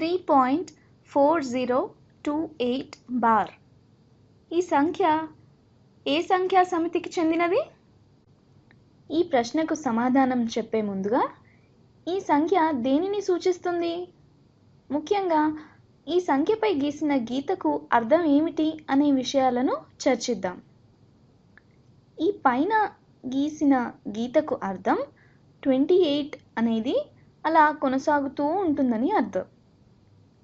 3.4028 bar. ఈ సంఖ్య ఏ సంఖ్యా సమితికి చెందినది? ఈ ప్రశ్నకు సమాధానం చెప్పే ముందుగా ఈ సంఖ్య దేనిని సూచిస్తుంది? ముఖ్యంగా ఈ సంఖ్యపై గీసిన గీతకు అర్థం ఏమిటి అనే విషయాలను చర్చిద్దాం. ఈ పైన గీసిన గీతకు అర్థం 28 అనేది అలా కొనసాగుతూ ఉంటుందని అర్థం.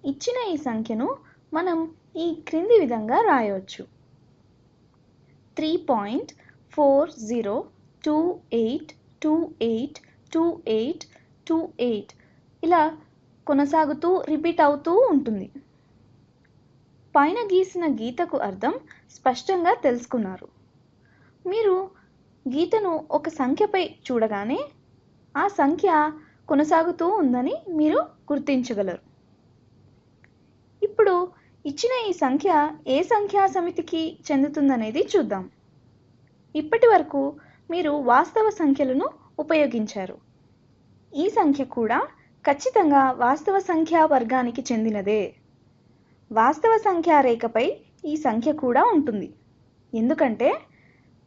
ఇచ్చిన ఈ సంఖ్యను మనం ఈ క్రింది విధంగా రాయవచ్చు. 3.4028282828 ఇలా కొనసాగుతూ రిపీట్ అవుతూ ఉంటుంది. పైన గీసిన గీతకు అర్థం స్పష్టంగా తెలుసుకున్నారు. మీరు గీతను ఒక సంఖ్యపై చూడగానే ఆ సంఖ్య కొనసాగుతూ ఉందని మీరు గుర్తించగలరు. ఇప్పుడు ఇచ్చిన ఈ సంఖ్య ఏ సంఖ్యా సమితికి చెందుతుందనేది చూద్దాం. ఇప్పటి వరకు మీరు వాస్తవ సంఖ్యలను ఉపయోగించారు. ఈ సంఖ్య కూడా ఖచ్చితంగా వాస్తవ సంఖ్యా వర్గానికి చెందినదే. వాస్తవ సంఖ్యా రేఖపై ఈ సంఖ్య కూడా ఉంటుంది, ఎందుకంటే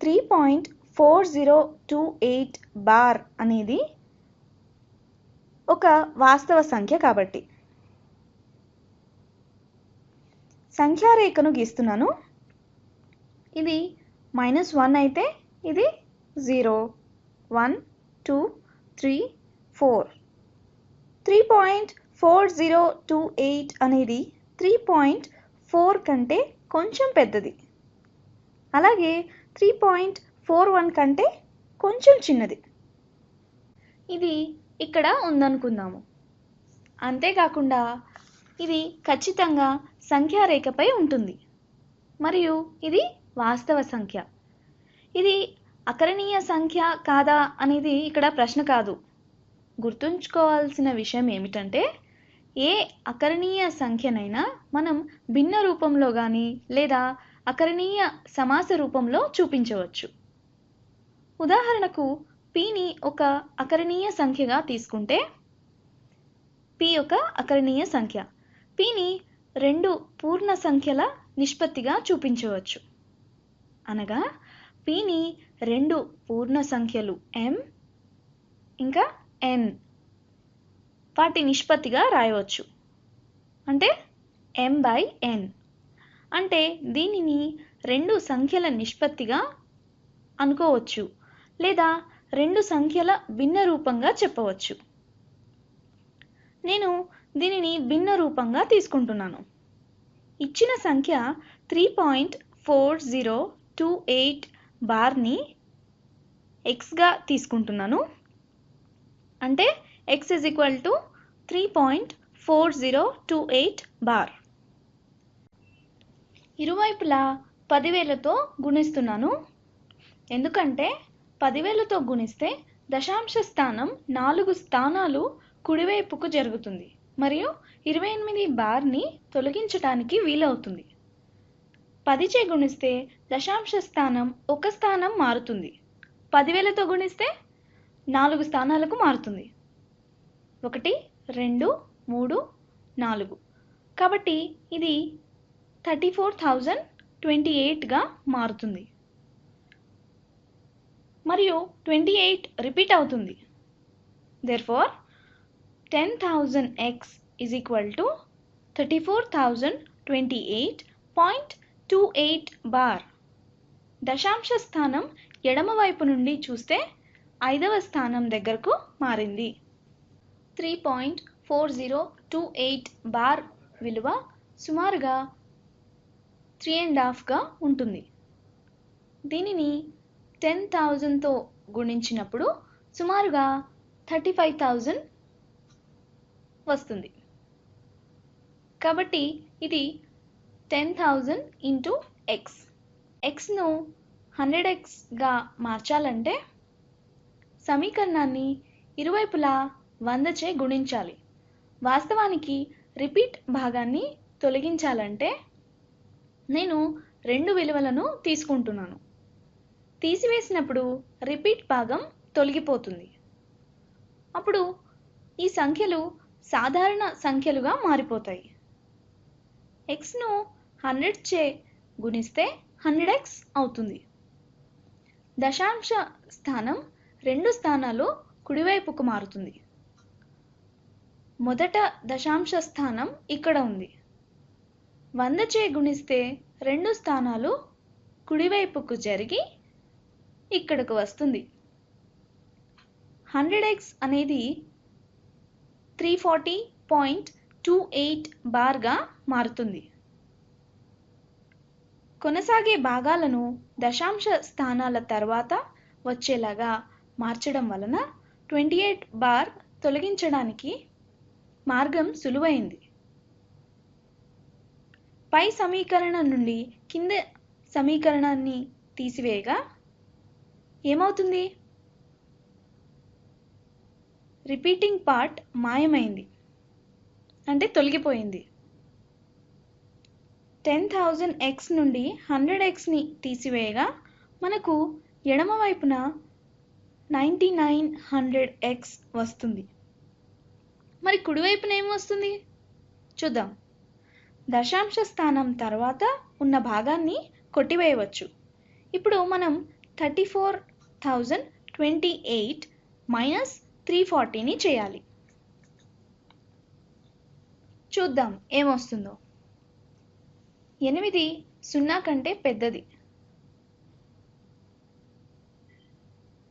3.4028 బార్ అనేది ఒక వాస్తవ సంఖ్య కాబట్టి. సంఖ్యారేఖను గీస్తున్నాను. ఇది -1 అయితే ఇది 0, 1, 2, 3, 4. 3.4028 అనేది 3.4 కంటే కొంచెం పెద్దది. అలాగే 3.41 కంటే కొంచెం చిన్నది. ఇది ఇక్కడ ఉందనుకుందాము. అంతేకాకుండా ఇది ఖచ్చితంగా సంఖ్యారేఖపై ఉంటుంది మరియు ఇది వాస్తవ సంఖ్య. ఇది అకరణీయ సంఖ్య కాదా అనేది ఇక్కడ ప్రశ్న కాదు. గుర్తుంచుకోవాల్సిన విషయం ఏమిటంటే ఏ అకరణీయ సంఖ్యనైనా మనం భిన్న రూపంలో కానీ లేదా అకరణీయ సమాస రూపంలో చూపించవచ్చు. ఉదాహరణకు pని ఒక అకరణీయ సంఖ్యగా తీసుకుంటే p ఒక అకరణీయ సంఖ్య. pని 2 పూర్ణ సంఖ్యల నిష్పత్తిగా చూపించవచ్చు. అనగా pని 2 పూర్ణ సంఖ్యలు m ఇంకా n వాటి నిష్పత్తిగా రాయవచ్చు. అంటే m/n. అంటే దీనిని 2 సంఖ్యల నిష్పత్తిగా అనుకోవచ్చు లేదా 2 సంఖ్యల భిన్న రూపంగా చెప్పవచ్చు. నేను దీనిని భిన్న రూపంగా తీసుకుంటున్నాను. ఇచ్చిన సంఖ్య 3.4028 బార్ని xగా తీసుకుంటున్నాను. అంటే x = 3.4028 బార్. ఇరువైపులా 10,000తో గుణిస్తున్నాను. ఎందుకంటే 10,000తో గుణిస్తే దశాంశ స్థానం 4 స్థానాలు కుడివైపుకు జరుగుతుంది మరియు 28 బార్ని తొలగించడానికి వీలవుతుంది. 10చే గుణిస్తే దశాంశ స్థానం 1 స్థానం మారుతుంది. 10,000తో గుణిస్తే 4 స్థానాలకు మారుతుంది. 1, 2, 3, 4. కాబట్టి ఇది 34,028గా మారుతుంది మరియు 28 రిపీట్ అవుతుంది. Therefore 10,000x is equal to 34,028.28 bar. దశాంశ స్థానం ఎడమ వైపు నుండి చూస్తే 5వ స్థానం దగ్గరకు మారింది. 3.4028 బార్ విలువ సుమారుగా 3.5గా ఉంటుంది. దీనిని 10,000తో గుణించినప్పుడు సుమారుగా 35,000 వస్తుంది. కాబట్టి ఇది 10,000 into x. xను 100xగా మార్చాలంటే సమీకరణాన్ని ఇరువైపులా 100చే గుణించాలి. వాస్తవానికి రిపీట్ భాగాన్ని తొలగించాలంటే నేను 2 విలువలను తీసుకుంటున్నాను. తీసివేసినప్పుడు రిపీట్ భాగం తొలగిపోతుంది. అప్పుడు ఈ సంఖ్యలు సాధారణ సంఖ్యలుగా మారిపోతాయి. xను 100 చే గుణిస్తే 100x అవుతుంది. దశాంశ స్థానం 2 స్థానాలు కుడివైపుకు మారుతుంది. మొదట దశాంశ స్థానం ఇక్కడ ఉంది. 100 చే గుణిస్తే 2 స్థానాలు కుడివైపుకు జరిగి ఇక్కడకు వస్తుంది. 100x అనేది 340.28 బార్గా మారుతుంది. కొనసాగే భాగాలను దశాంశ స్థానాల తర్వాత వచ్చేలాగా మార్చడం వలన 28 బార్ తొలగించడానికి మార్గం సులువైంది. పై సమీకరణం నుండి కింద సమీకరణాన్ని తీసివేయగా ఏమవుతుంది? రిపీటింగ్ పార్ట్ మాయమైంది, అంటే తొలగిపోయింది. 10,000x నుండి 100xని తీసివేయగా మనకు ఎడమ వైపున 9900x వస్తుంది. మరి కుడివైపున ఏం వస్తుంది చూద్దాం. దశాంశ స్థానం తర్వాత ఉన్న భాగాన్ని కొట్టివేయవచ్చు. ఇప్పుడు మనం 34,028 మైనస్ 340ని చేయాలి. చూద్దాం ఏమొస్తుందో. 8 0 కంటే పెద్దది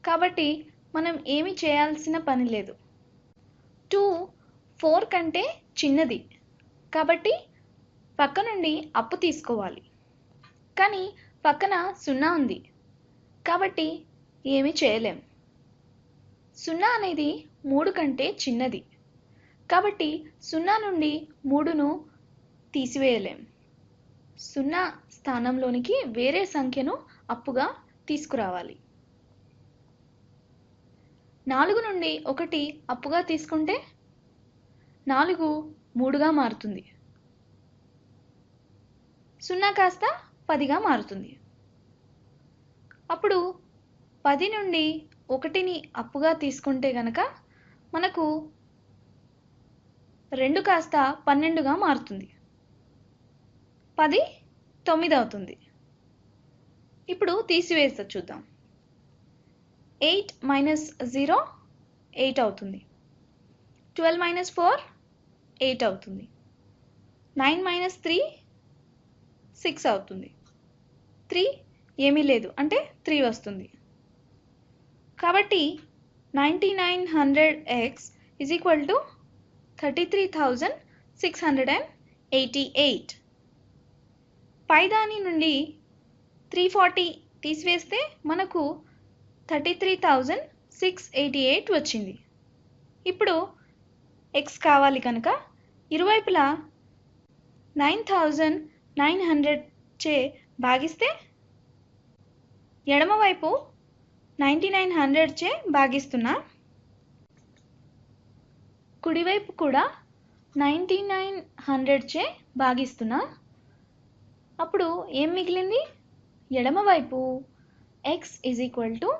కాబట్టి మనం ఏమి చేయాల్సిన పని లేదు. 2 4 కంటే చిన్నది కాబట్టి పక్క నుండి అప్పు తీసుకోవాలి. కానీ పక్కన 0 ఉంది కాబట్టి ఏమీ చేయలేం. 0 అనేది 3 కంటే చిన్నది కాబట్టి 0 నుండి 3ను తీసివేయలేం. 0 స్థానంలోనికి వేరే సంఖ్యను అప్పుగా తీసుకురావాలి. 4 నుండి 1 అప్పుగా తీసుకుంటే 4 3గా మారుతుంది. 0 కాస్త 10గా మారుతుంది. అప్పుడు 10 నుండి 1ని అప్పుగా తీసుకుంటే గనక మనకు 2 కాస్త 12గా మారుతుంది. 10 9 అవుతుంది. ఇప్పుడు తీసివేస్తా చూద్దాం. 8 మైనస్ 0 8 అవుతుంది. 12 మైనస్ 4 8 అవుతుంది. 9 మైనస్ 3 6 అవుతుంది. 3 ఏమీ లేదు అంటే 3 వస్తుంది. కాబట్టి 9900x is equal to 33,688. పైదాని నుండి 340 తీసివేస్తే మనకు 33,688 వచ్చింది. ఇప్పుడు x కావాలి కనుక ఇరువైపులా 9,900 చే భాగిస్తే ఎడమవైపు 9900 చే భాగిస్తున్నా, కుడివైపు కూడా 9900 చే భాగిస్తున్నా. అప్పుడు ఏం మిగిలింది? ఎడమవైపు x is equal to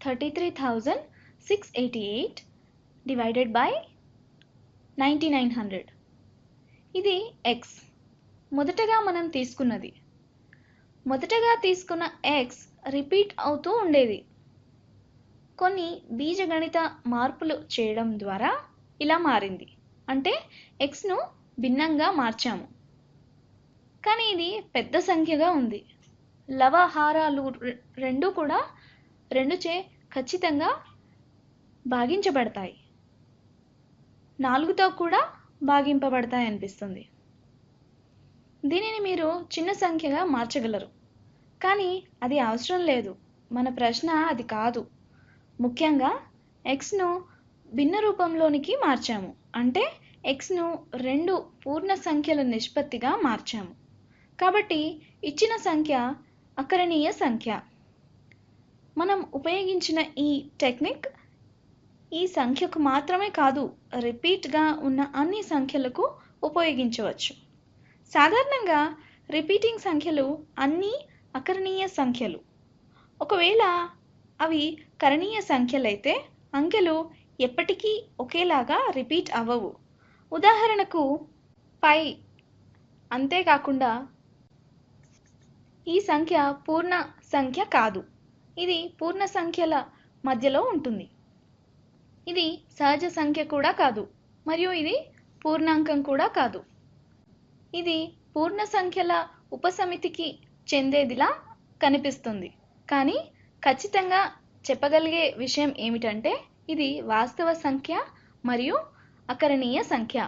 33,688 divided by 9900. ఇది x మొదటగా మనం తీసుకున్నది. మొదటగా తీసుకున్న x రిపీట్ అవుతూ ఉండేది. కొన్ని బీజగణిత మార్పులు చేయడం ద్వారా ఇలా మారింది. అంటే xను భిన్నంగా మార్చాము. కానీ ఇది పెద్ద సంఖ్యగా ఉంది. లవహారాలు రెండు కూడా 2 చే ఖచ్చితంగా భాగించబడతాయి. 4తో కూడా భాగింపబడతాయి అనిపిస్తుంది. దీనిని మీరు చిన్న సంఖ్యగా మార్చగలరు. కానీ అది అవసరం లేదు. మన ప్రశ్న అది కాదు. ముఖ్యంగా xను భిన్న రూపంలోనికి మార్చాము. అంటే xను 2 పూర్ణ సంఖ్యల నిష్పత్తిగా మార్చాము. కాబట్టి ఇచ్చిన సంఖ్య అకరణీయ సంఖ్య. మనం ఉపయోగించిన ఈ టెక్నిక్ ఈ సంఖ్యకు మాత్రమే కాదు, రిపీట్గా ఉన్న అన్ని సంఖ్యలకు ఉపయోగించవచ్చు. సాధారణంగా రిపీటింగ్ సంఖ్యలు అన్నీ అకరణీయ సంఖ్యలు. ఒకవేళ అవి కరణీయ సంఖ్యలైతే అంకెలు ఎప్పటికీ ఒకేలాగా రిపీట్ అవ్వవు. ఉదాహరణకు పై. అంతేకాకుండా ఈ సంఖ్య పూర్ణ సంఖ్య కాదు. ఇది పూర్ణ సంఖ్యల మధ్యలో ఉంటుంది. ఇది సహజ సంఖ్య కూడా కాదు, మరియు ఇది పూర్ణాంకం కూడా కాదు. ఇది పూర్ణ సంఖ్యల ఉపసమితికి చెందేదిలా కనిపిస్తుంది, కానీ ఖచ్చితంగా చెప్పగలిగే విషయం ఏమిటంటే ఇది వాస్తవ సంఖ్య మరియు అకరణీయ సంఖ్య.